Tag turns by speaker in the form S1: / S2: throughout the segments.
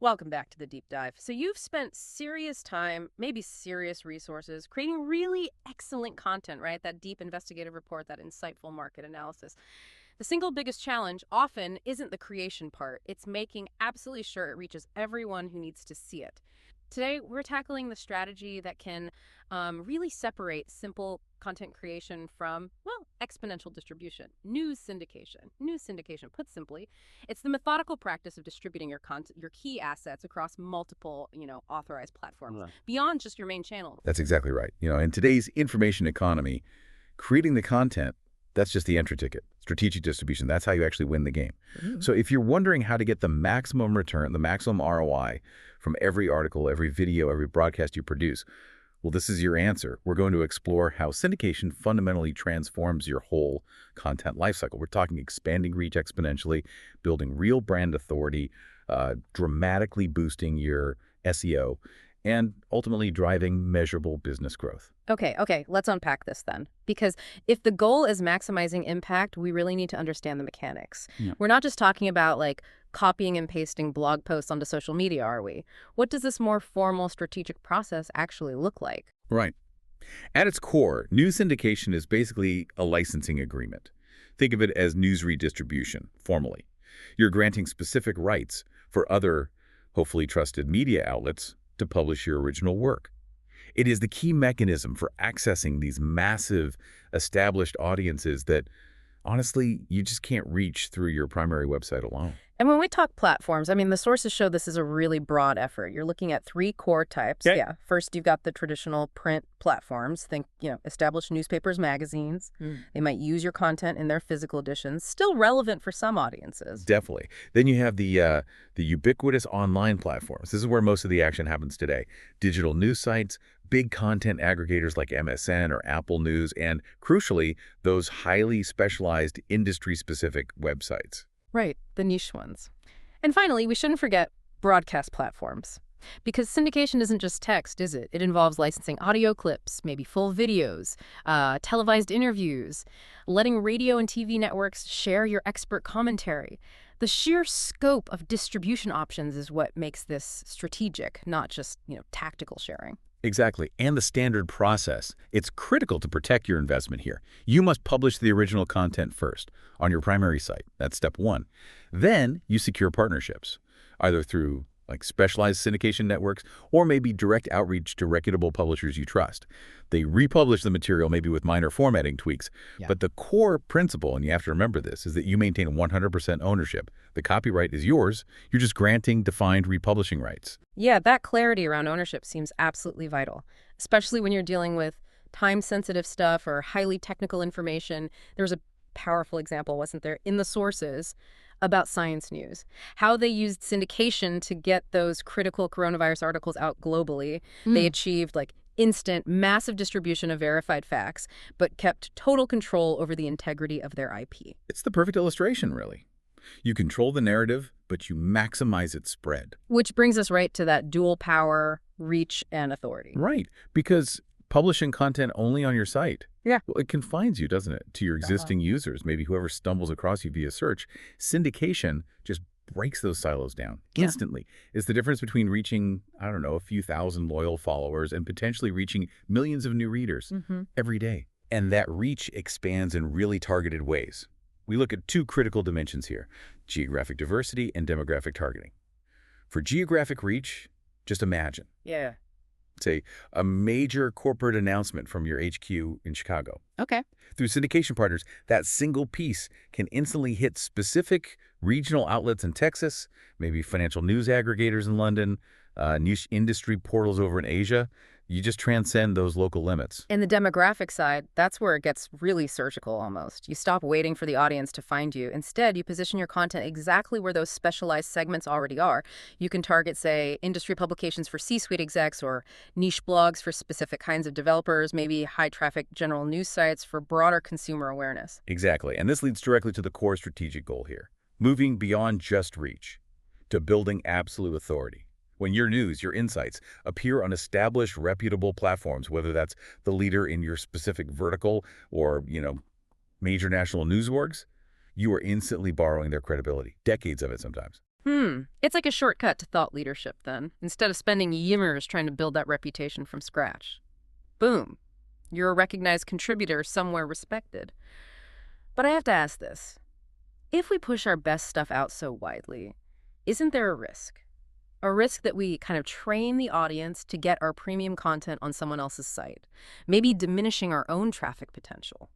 S1: Welcome back to the deep dive. So you've spent serious time, maybe serious resources, creating really excellent content, right? That deep investigative report, that insightful market analysis. The single biggest challenge often isn't the creation part. It's making absolutely sure it reaches everyone who needs to see it. Today, we're tackling the strategy that can really separate simple content creation from, well, exponential distribution, news syndication. News syndication, put simply, it's the methodical practice of distributing your content, your key assets across multiple, authorized platforms, beyond just your main channel.
S2: That's exactly right. In today's information economy, creating the content, that's just the entry ticket. Strategic distribution, that's how you actually win the game. So if you're wondering how to get the maximum return, the maximum ROI from every article, every video, every broadcast you produce, well, this is your answer. We're going to explore how syndication fundamentally transforms your whole content lifecycle. We're talking expanding reach exponentially, building real brand authority, dramatically boosting your SEO, and ultimately driving measurable business growth.
S1: Okay, let's unpack this then. Because if the goal is maximizing impact, we really need to understand the mechanics.
S2: Yeah.
S1: We're not just talking about copying and pasting blog posts onto social media, are we? What does this more formal strategic process actually look like?
S2: Right. At its core, news syndication is basically a licensing agreement. Think of it as news redistribution, formally. You're granting specific rights for other, hopefully trusted media outlets to publish your original work. It is the key mechanism for accessing these massive, established audiences that, honestly, you just can't reach through your primary website alone.
S1: And when we talk platforms, the sources show this is a really broad effort. You're looking at three core types.
S2: Okay.
S1: Yeah. First, you've got the traditional print platforms. Think, established newspapers, magazines. They might use your content in their physical editions, still relevant for some audiences.
S2: Definitely. Then you have the ubiquitous online platforms. This is where most of the action happens today. Digital news sites, big content aggregators like MSN or Apple News, and crucially, those highly specialized industry-specific websites.
S1: Right, the niche ones. And finally, we shouldn't forget broadcast platforms. Because syndication isn't just text, is it? It involves licensing audio clips, maybe full videos, televised interviews, letting radio and TV networks share your expert commentary. The sheer scope of distribution options is what makes this strategic, not just, tactical sharing.
S2: Exactly, and the standard process. It's critical to protect your investment here. You must publish the original content first on your primary site. That's step one. Then you secure partnerships, either through specialized syndication networks or maybe direct outreach to reputable publishers you trust. They republish the material maybe with minor formatting tweaks, but the core principle, and you have to remember this, is that you maintain 100% ownership. The copyright is yours. You're just granting defined republishing rights.
S1: Yeah, that clarity around ownership seems absolutely vital, especially when you're dealing with time-sensitive stuff or highly technical information. There was a powerful example, wasn't there, in the sources about science news, how they used syndication to get those critical coronavirus articles out globally. They achieved instant, massive distribution of verified facts, but kept total control over the integrity of their IP.
S2: It's the perfect illustration, really. You control the narrative, but you maximize its spread.
S1: Which brings us right to that dual power, reach, and authority.
S2: Right, because publishing content only on your site, well, it confines you, doesn't it, to your existing users, maybe whoever stumbles across you via search. Syndication just breaks those silos down instantly. It's the difference between reaching, I don't know, a few thousand loyal followers and potentially reaching millions of new readers every day. And that reach expands in really targeted ways. We look at two critical dimensions here: geographic diversity and demographic targeting. For geographic reach, just imagine. Say, a major corporate announcement from your HQ in Chicago.
S1: Okay.
S2: Through syndication partners, that single piece can instantly hit specific regional outlets in Texas, maybe financial news aggregators in London, niche industry portals over in Asia. You just transcend those local limits.
S1: And the demographic side, that's where it gets really surgical almost. You stop waiting for the audience to find you. Instead, you position your content exactly where those specialized segments already are. You can target, say, industry publications for C-suite execs or niche blogs for specific kinds of developers, maybe high-traffic general news sites for broader consumer awareness.
S2: Exactly. And this leads directly to the core strategic goal here: moving beyond just reach to building absolute authority. When your news, your insights, appear on established, reputable platforms, whether that's the leader in your specific vertical or, major national news orgs, you are instantly borrowing their credibility, decades of it sometimes.
S1: It's like a shortcut to thought leadership then, instead of spending years trying to build that reputation from scratch. Boom. You're a recognized contributor, somewhere respected. But I have to ask this. If we push our best stuff out so widely, isn't there a risk? A risk that we kind of train the audience to get our premium content on someone else's site, maybe diminishing our own traffic potential?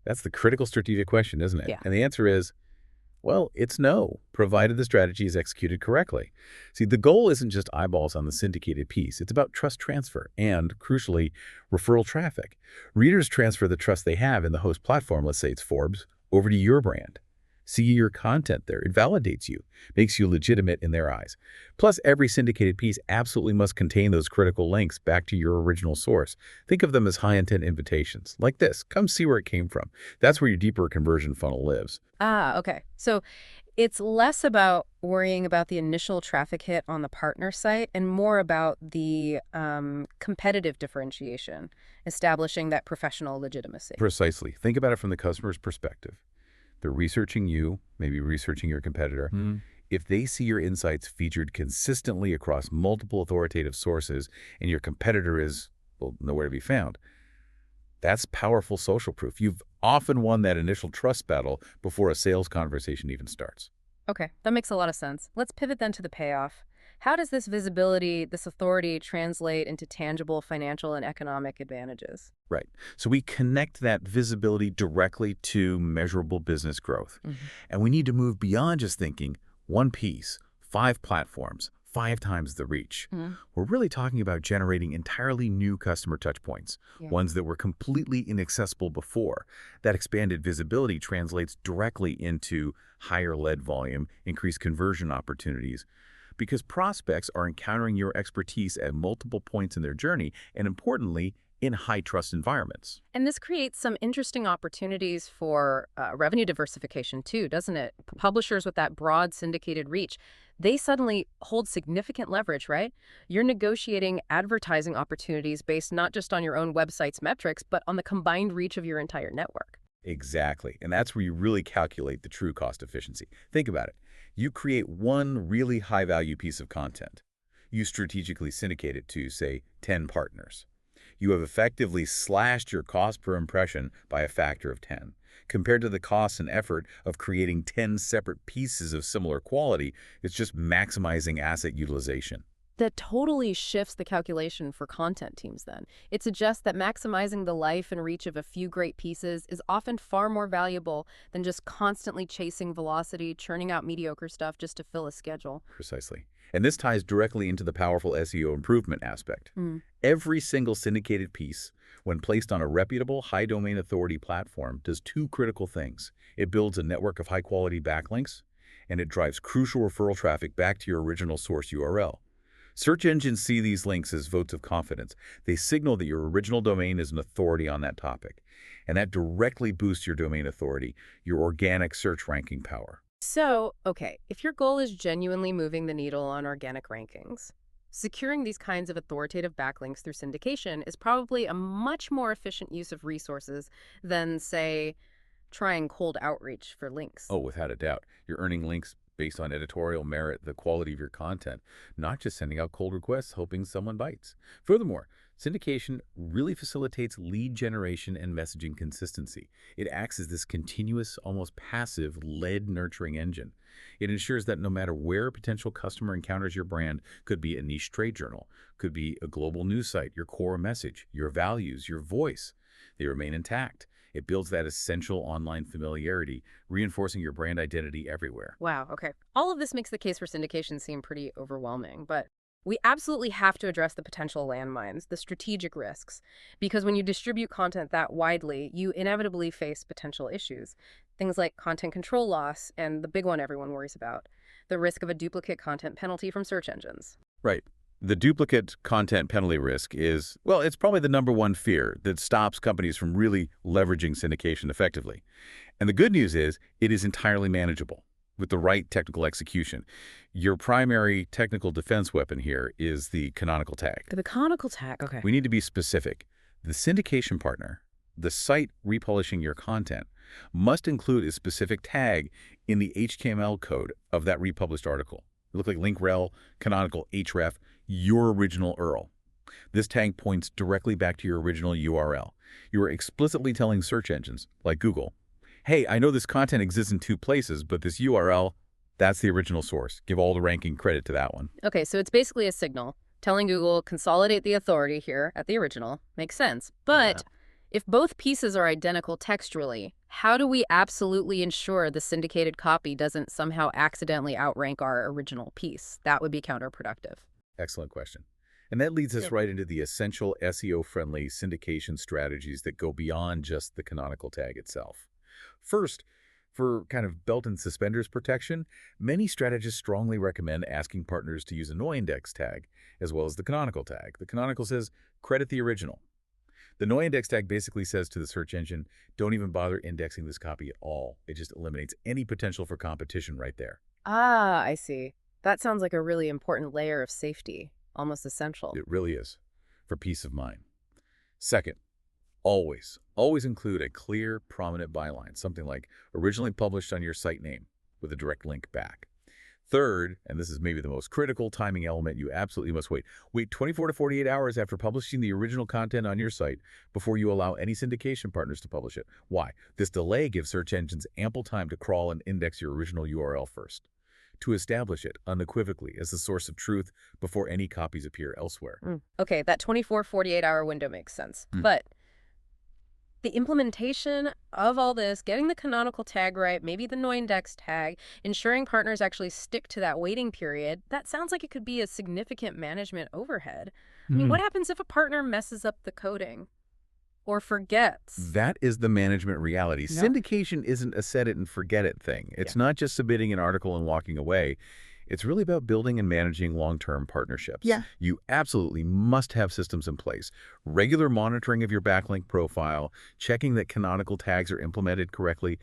S2: That's the critical strategic question, isn't it?
S1: Yeah.
S2: And the answer is, well, it's no, provided the strategy is executed correctly. See, the goal isn't just eyeballs on the syndicated piece. It's about trust transfer and, crucially, referral traffic. Readers transfer the trust they have in the host platform, let's say it's Forbes, over to your brand. See your content there. It validates you, makes you legitimate in their eyes. Plus, every syndicated piece absolutely must contain those critical links back to your original source. Think of them as high-intent invitations, like this. Come see where it came from. That's where your deeper conversion funnel lives.
S1: Okay. So it's less about worrying about the initial traffic hit on the partner site and more about the competitive differentiation, establishing that professional legitimacy.
S2: Precisely. Think about it from the customer's perspective. They're researching you, maybe researching your competitor. If they see your insights featured consistently across multiple authoritative sources and your competitor is, well, nowhere to be found, that's powerful social proof. You've often won that initial trust battle before a sales conversation even starts.
S1: Okay, that makes a lot of sense. Let's pivot then to the payoff. How does this visibility, this authority, translate into tangible financial and economic advantages?
S2: Right. So we connect that visibility directly to measurable business growth. And we need to move beyond just thinking one piece, 5 platforms, 5 times the reach. We're really talking about generating entirely new customer touchpoints, ones that were completely inaccessible before. That expanded visibility translates directly into higher lead volume, increased conversion opportunities, because prospects are encountering your expertise at multiple points in their journey, and importantly, in high-trust environments.
S1: And this creates some interesting opportunities for revenue diversification too, doesn't it? Publishers with that broad syndicated reach, they suddenly hold significant leverage, right? You're negotiating advertising opportunities based not just on your own website's metrics, but on the combined reach of your entire network.
S2: Exactly. And that's where you really calculate the true cost efficiency. Think about it. You create one really high-value piece of content. You strategically syndicate it to, say, 10 partners. You have effectively slashed your cost per impression by a factor of 10. Compared to the cost and effort of creating 10 separate pieces of similar quality, it's just maximizing asset utilization.
S1: That totally shifts the calculation for content teams then. It suggests that maximizing the life and reach of a few great pieces is often far more valuable than just constantly chasing velocity, churning out mediocre stuff just to fill a schedule.
S2: Precisely. And this ties directly into the powerful SEO improvement aspect. Every single syndicated piece, when placed on a reputable, high domain authority platform, does 2 critical things. It builds a network of high-quality backlinks, and it drives crucial referral traffic back to your original source URL. Search engines see these links as votes of confidence. They signal that your original domain is an authority on that topic, and that directly boosts your domain authority, your organic search ranking power.
S1: So, okay, if your goal is genuinely moving the needle on organic rankings, securing these kinds of authoritative backlinks through syndication is probably a much more efficient use of resources than, say, trying cold outreach for links.
S2: Oh, without a doubt. You're earning links based on editorial merit, the quality of your content, not just sending out cold requests hoping someone bites. Furthermore, syndication really facilitates lead generation and messaging consistency. It acts as this continuous, almost passive, lead nurturing engine. It ensures that no matter where a potential customer encounters your brand, could be a niche trade journal, could be a global news site, your core message, your values, your voice, they remain intact. It builds that essential online familiarity, reinforcing your brand identity everywhere.
S1: Wow, okay. All of this makes the case for syndication seem pretty overwhelming, but we absolutely have to address the potential landmines, the strategic risks, because when you distribute content that widely, you inevitably face potential issues. Things like content control loss, and the big one everyone worries about, the risk of a duplicate content penalty from search engines.
S2: Right. The duplicate content penalty risk is, well, it's probably the #1 fear that stops companies from really leveraging syndication effectively. And the good news is it is entirely manageable with the right technical execution. Your primary technical defense weapon here is the canonical tag.
S1: The canonical tag, okay.
S2: We need to be specific. The syndication partner, the site republishing your content, Must include a specific tag in the HTML code of that republished article. It look like link rel, canonical href, your original URL. This tag points directly back to your original URL. You are explicitly telling search engines, like Google, hey, I know this content exists in 2 places, but this URL, that's the original source. Give all the ranking credit to that one.
S1: Okay, so it's basically a signal telling Google, consolidate the authority here at the original. Makes sense. But if both pieces are identical textually, how do we absolutely ensure the syndicated copy doesn't somehow accidentally outrank our original piece? That would be counterproductive.
S2: Excellent question. And that leads us right into the essential SEO-friendly syndication strategies that go beyond just the canonical tag itself. First, for kind of belt and suspenders protection, many strategists strongly recommend asking partners to use a no-index tag as well as the canonical tag. The canonical says, credit the original. The no-index tag basically says to the search engine, don't even bother indexing this copy at all. It just eliminates any potential for competition right there.
S1: Ah, I see. That sounds like a really important layer of safety, almost essential.
S2: It really is, for peace of mind. Second, always include a clear, prominent byline, something like originally published on your site name with a direct link back. Third, and this is maybe the most critical timing element, you absolutely must wait. Wait 24 to 48 hours after publishing the original content on your site before you allow any syndication partners to publish it. Why? This delay gives search engines ample time to crawl and index your original URL first, to establish it unequivocally as the source of truth before any copies appear elsewhere.
S1: Okay, that 24, 48-hour window makes sense. But the implementation of all this, getting the canonical tag right, maybe the no-index tag, ensuring partners actually stick to that waiting period, that sounds like it could be a significant management overhead. I mean, what happens if a partner messes up the coding or forgets?
S2: That is the management reality. Yeah. Syndication isn't a set it and forget it thing. It's not just submitting an article and walking away. It's really about building and managing long-term partnerships. Yeah. You absolutely must have systems in place. Regular monitoring of your backlink profile, checking that canonical tags are implemented correctly,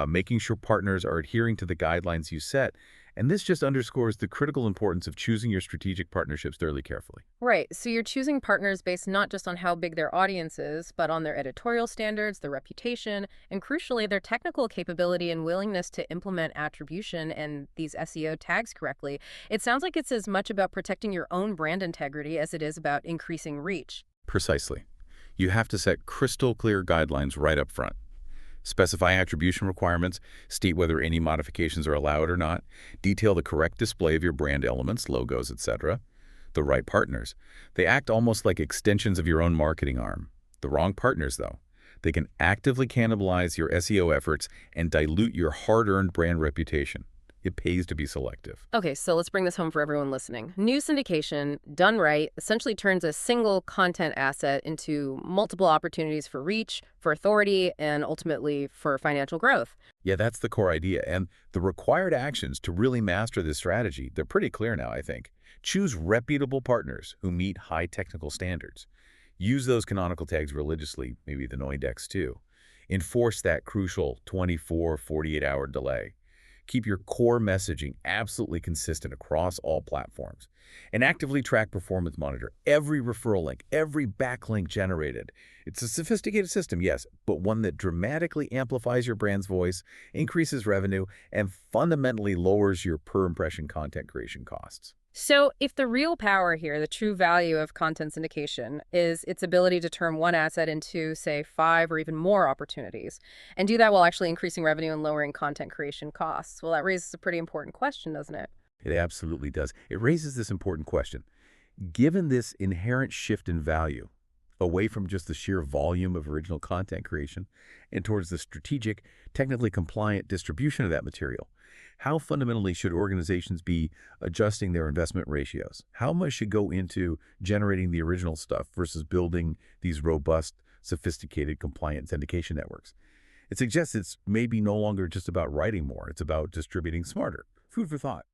S2: making sure partners are adhering to the guidelines you set. And this just underscores the critical importance of choosing your strategic partnerships thoroughly carefully.
S1: Right. So you're choosing partners based not just on how big their audience is, but on their editorial standards, their reputation, and crucially, their technical capability and willingness to implement attribution and these SEO tags correctly. It sounds like it's as much about protecting your own brand integrity as it is about increasing reach.
S2: Precisely. You have to set crystal clear guidelines right up front. Specify attribution requirements, state whether any modifications are allowed or not, detail the correct display of your brand elements, logos, etc. The right partners. They act almost like extensions of your own marketing arm. The wrong partners, though. They can actively cannibalize your SEO efforts and dilute your hard-earned brand reputation. It pays to be selective.
S1: Okay, so let's bring this home for everyone listening. New syndication, done right, essentially turns a single content asset into multiple opportunities for reach, for authority, and ultimately for financial growth.
S2: Yeah, that's the core idea. And the required actions to really master this strategy, they're pretty clear now, I think. Choose reputable partners who meet high technical standards. Use those canonical tags religiously, maybe the no-index too. Enforce that crucial 24, 48-hour delay. Keep your core messaging absolutely consistent across all platforms. And actively track performance monitor every referral link, every backlink generated. It's a sophisticated system, yes, but one that dramatically amplifies your brand's voice, increases revenue, and fundamentally lowers your per-impression content creation costs.
S1: So if the real power here, the true value of content syndication, is its ability to turn one asset into, say, 5 or even more opportunities, and do that while actually increasing revenue and lowering content creation costs, well, that raises a pretty important question, doesn't it?
S2: It absolutely does. It raises this important question. Given this inherent shift in value, away from just the sheer volume of original content creation and towards the strategic, technically compliant distribution of that material, how fundamentally should organizations be adjusting their investment ratios? How much should go into generating the original stuff versus building these robust, sophisticated, compliant syndication networks? It suggests it's maybe no longer just about writing more. It's about distributing smarter. Food for thought.